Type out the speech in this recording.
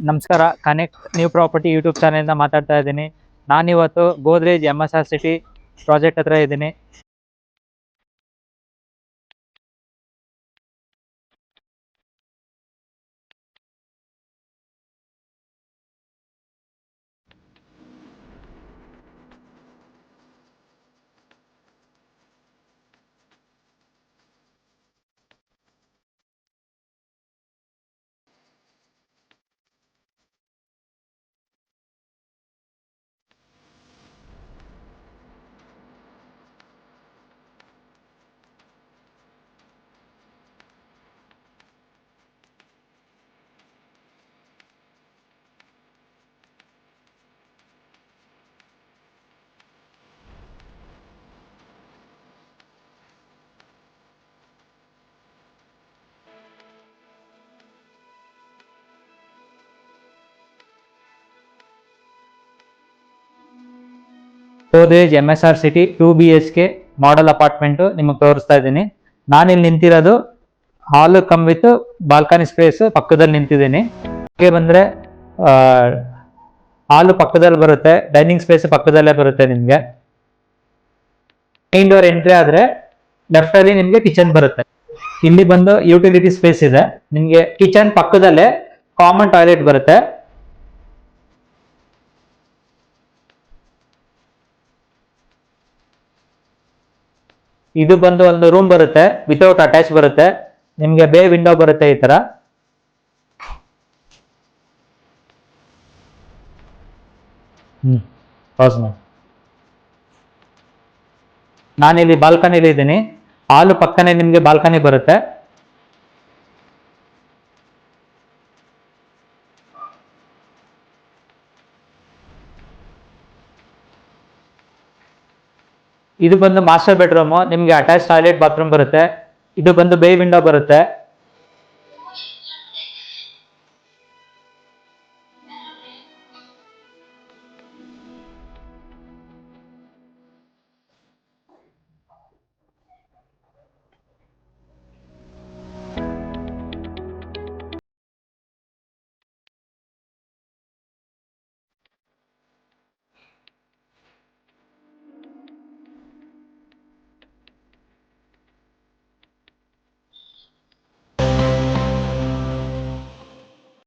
ನಮಸ್ಕಾರ. Connect new property YouTube ಚಾನೆಲ್ನ ಮಾತಾಡ್ತಾ ಇದ್ದೀನಿ. ನಾನಿವತ್ತು ಗೋದ್ರೇಜ್ MSR ಸಿಟಿ ಪ್ರಾಜೆಕ್ಟ್ ಹತ್ರ ಇದ್ದೀನಿ. Godrej MSR city 2 BHK model apartment ನಿಮಗೆ ತೋರಿಸ್ತಾ ಇದ್ದೀನಿ. ನಾನಿಲ್ಲಿ ನಿಂತಿರೋದು ಹಾಲು ಕಮ್ ವಿತ್ ಬಾಲ್ಕನಿ ಸ್ಪೇಸ್ ಪಕ್ಕದಲ್ಲಿ ನಿಂತಿದ್ದೀನಿ. ಹಾಗೆ ಬಂದರೆ ಹಾಲು ಪಕ್ಕದಲ್ಲಿ ಬರುತ್ತೆ, ಡೈನಿಂಗ್ ಸ್ಪೇಸ್ ಪಕ್ಕದಲ್ಲೇ ಬರುತ್ತೆ. ನಿಮಗೆ ಮೇನ್ ಡೋರ್ ಎಂಟ್ರಿ ಆದರೆ ಲೆಫ್ಟಲ್ಲಿ ನಿಮಗೆ ಕಿಚನ್ ಬರುತ್ತೆ. ಇಲ್ಲಿ ಬಂದು ಯುಟಿಲಿಟಿ ಸ್ಪೇಸ್ ಇದೆ. ನಿಮಗೆ ಕಿಚನ್ ಪಕ್ಕದಲ್ಲೇ ಕಾಮನ್ ಟಾಯ್ಲೆಟ್ ಬರುತ್ತೆ. ಇದು ಬಂದು ಒಂದು ರೂಮ್ ಬರುತ್ತೆ, ವಿತೌಟ್ ಅಟ್ಯಾಚ್ ಬರುತ್ತೆ. ನಿಮಗೆ ಬೇ ವಿಂಡೋ ಬರುತ್ತೆ ಈ ತರ. ನಾನಿಲ್ಲಿ ಬಾಲ್ಕನಿಲಿ ಇದ್ದೀನಿ. ಹಾಲು ಪಕ್ಕನೆ ನಿಮಗೆ ಬಾಲ್ಕನಿ ಬರುತ್ತೆ. ಇದು ಬಂದು ಮಾಸ್ಟರ್ ಬೆಡ್ರೂಮು. ನಿಮಗೆ ಅಟ್ಯಾಚ್ ಟಾಯ್ಲೆಟ್ ಬಾತ್ರೂಮ್ ಬರುತ್ತೆ. ಇದು ಬಂದು ಬೇ ವಿಂಡೋ ಬರುತ್ತೆ.